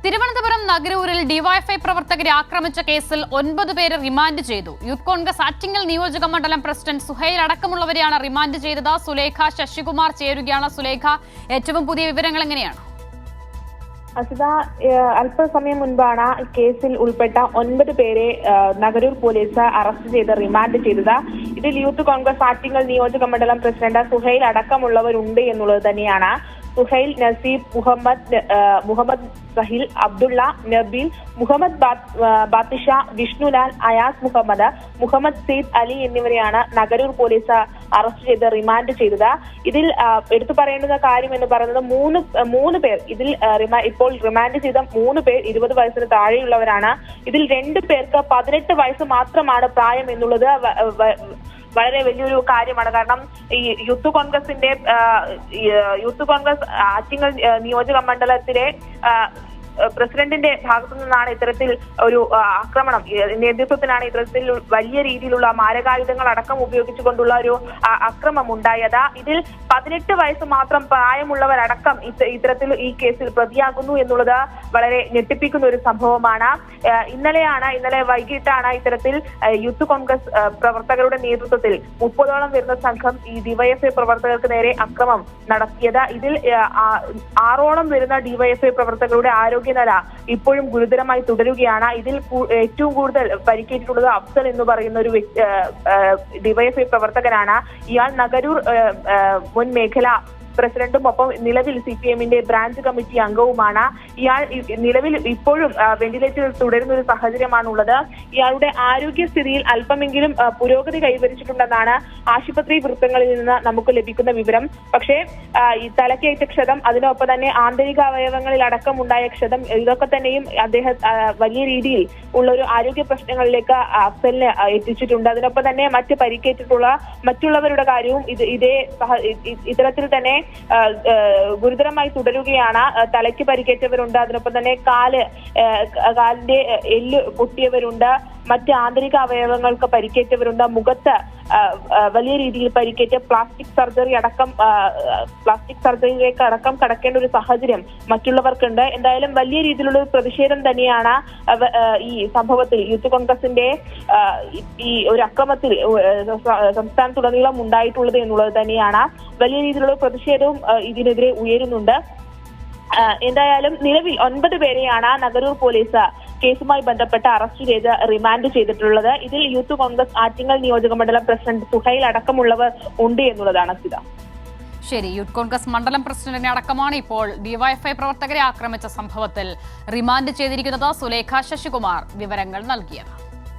Thiruvananthapuram നഗരൂരിൽ DYFI പ്രവർത്തകരെ ആക്രമിച്ച കേസിൽ 9 പേരെ റിമാൻഡ് ചെയ്തു. യൂത്ത് കോൺഗ്രസ് ആറ്റിങ്ങൽ നിയോജക മണ്ഡലം പ്രസിഡന്റ് സുഹൈൽ അടക്കമുള്ളവരെയാണ് റിമാൻഡ് ചെയ്തത്. സുലേഖ ശശികുമാർ ചേരുകയാണ്. സുലേഖ, ഏറ്റവും പുതിയ വിവരങ്ങൾ എങ്ങനെയാണ്? അസിത, അല്പസമയം മുൻപാണ് കേസിൽ ഉൾപ്പെട്ട 9 പേരെ നഗരൂർ പോലീസ് അറസ്റ്റ് ചെയ്ത് റിമാൻഡ് ചെയ്തത്. ഇതിൽ യൂത്ത് കോൺഗ്രസ് ആറ്റിങ്ങൽ നിയോജക മണ്ഡലം പ്രസിഡന്റ് സുഹൈൽ അടക്കമുള്ളവരുണ്ട് എന്നുള്ളത് തന്നെയാണ്. സുഹൈൽ, നസീബ്, മുഹമ്മദ് സഹിൽ, അബ്ദുള്ള, നബീൽ, മുഹമ്മദ് ബാത്തിഷ, വിഷ്ണുലാൽ, അയാസ് മുഹമ്മദ് സെയ്ദ് അലി എന്നിവരെയാണ് നഗരൂർ പോലീസ് അറസ്റ്റ് ചെയ്ത് റിമാൻഡ് ചെയ്തത്. ഇതിൽ എടുത്തു പറയേണ്ടുന്ന കാര്യം എന്ന് പറയുന്നത് മൂന്ന് പേർ ഇതിൽ ഇപ്പോൾ റിമാൻഡ് ചെയ്ത 3 പേർ 20 വയസ്സിന് താഴെയുള്ളവരാണ്. ഇതിൽ 2 പേർക്ക് 18 വയസ്സ് മാത്രമാണ് പ്രായം എന്നുള്ളത് വളരെ വലിയൊരു കാര്യമാണ്. കാരണം ഈ യൂത്ത് കോൺഗ്രസ് ആറ്റിങ്ങൽ നിയോജക മണ്ഡലത്തിലെ പ്രസിഡന്റിന്റെ ഭാഗത്തു നിന്നാണ് ഇത്തരത്തിൽ ഒരു ആക്രമണം, നേതൃത്വത്തിനാണ് ഇത്തരത്തിൽ വലിയ രീതിയിലുള്ള മാരകായുധങ്ങൾ അടക്കം ഉപയോഗിച്ചുകൊണ്ടുള്ള ഒരു അക്രമം ഉണ്ടായത്. ഇതിൽ 18 വയസ്സ് മാത്രം പ്രായമുള്ളവരടക്കം ഇത്തരത്തിൽ ഈ കേസിൽ പ്രതിയാകുന്നു എന്നുള്ളത് വളരെ ഞെട്ടിപ്പിക്കുന്ന ഒരു സംഭവമാണ്. ഇന്നലെ വൈകിട്ടാണ് ഇത്തരത്തിൽ യൂത്ത് കോൺഗ്രസ് പ്രവർത്തകരുടെ നേതൃത്വത്തിൽ 30ഓളം വരുന്ന സംഘം ഈ ഡിവൈഎഫ്ഐ പ്രവർത്തകർക്ക് നേരെ അക്രമം നടത്തിയത്. ഇതിൽ 6ഓളം വരുന്ന ഡിവൈഎഫ്ഐ പ്രവർത്തകരുടെ ആരോഗ്യനില ഇപ്പോഴും ഗുരുതരമായി തുടരുകയാണ്. ഇതിൽ ഏറ്റവും കൂടുതൽ പരിക്കേറ്റിട്ടുള്ളത് അഫ്സൽ എന്ന് പറയുന്ന ഒരു ഡിവൈഎഫ്ഐ പ്രവർത്തകനാണ്. ഇയാൾ നഗരൂർ മുൻ മേഖല പ്രസിഡന്റും ഒപ്പം നിലവിൽ CPM-ന്റെ ബ്രാഞ്ച് കമ്മിറ്റി അംഗവുമാണ്. ഇയാൾ നിലവിൽ ഇപ്പോഴും വെന്റിലേറ്ററിൽ തുടരുന്ന ഒരു സാഹചര്യമാണുള്ളത്. ഇയാളുടെ ആരോഗ്യസ്ഥിതിയിൽ അല്പമെങ്കിലും പുരോഗതി കൈവരിച്ചിട്ടുണ്ടെന്നാണ് ആശുപത്രി വൃത്തങ്ങളിൽ നിന്ന് നമുക്ക് ലഭിക്കുന്ന വിവരം. പക്ഷേ ഈ തലക്കേറ്റ ക്ഷതം, അതിനൊപ്പം തന്നെ ആന്തരിക അവയവങ്ങളിൽ അടക്കം ഉണ്ടായ ക്ഷതം, ഇതൊക്കെ തന്നെയും അദ്ദേഹം വലിയ രീതിയിൽ ഉള്ള ഒരു ആരോഗ്യ പ്രശ്നങ്ങളിലേക്ക് അഫ്സലിനെ എത്തിച്ചിട്ടുണ്ട്. അതിനൊപ്പം തന്നെ മറ്റ് പരിക്കേറ്റിട്ടുള്ള മറ്റുള്ളവരുടെ കാര്യവും ഇത്തരത്തിൽ തന്നെ ഗുരുതരമായി തുടരുകയാണ്. തലയ്ക്ക് പരിക്കേറ്റവരുണ്ട്, അതിനൊപ്പം തന്നെ കാലിന്റെ എല്ല് പൊട്ടിയവരുണ്ട്, മറ്റ് ആന്തരിക അവയവങ്ങൾക്ക് പരിക്കേറ്റവരുണ്ട്, മുഖത്ത് വലിയ രീതിയിൽ പരിക്കേറ്റ് പ്ലാസ്റ്റിക് സർജറിയിലേക്ക് അടക്കം കടക്കേണ്ട ഒരു സാഹചര്യം മറ്റുള്ളവർക്കുണ്ട്. എന്തായാലും വലിയ രീതിയിലുള്ള പ്രതിഷേധം തന്നെയാണ് ഈ സംഭവത്തിൽ യൂത്ത് കോൺഗ്രസിന്റെ ഈ ഒരു അക്രമത്തിൽ സംസ്ഥാനത്തുടനീളം ഉണ്ടായിട്ടുള്ളത് എന്നുള്ളത് തന്നെയാണ്. വലിയ രീതിയിലുള്ള പ്രതിഷേധവും ഇതിനെതിരെ ഉയരുന്നുണ്ട്. എന്തായാലും നിലവിൽ 9 പേരെയാണ് നഗരൂർ പോലീസ് കേസുമായി ബന്ധപ്പെട്ട് അറസ്റ്റ് ചെയ്ത് റിമാൻഡ് ചെയ്തിട്ടുള്ളത്. ഇതിൽ യൂത്ത് കോൺഗ്രസ് ആറ്റിങ്ങൽ നിയോജക മണ്ഡലം പ്രസിഡന്റ് സുഹൈൽ അടക്കമുള്ളവർ ഉണ്ട് എന്നുള്ളതാണ് സ്ഥിതി. ശരി, യൂത്ത് കോൺഗ്രസ് മണ്ഡലം പ്രസിഡന്റിനെ അടക്കമാണ് ഇപ്പോൾ ഡിവൈഎഫ്ഐ പ്രവർത്തകരെ ആക്രമിച്ച സംഭവത്തിൽ റിമാൻഡ് ചെയ്തിരിക്കുന്നത്. സുലേഖ ശശികുമാർ വിവരങ്ങൾ നൽകിയത്.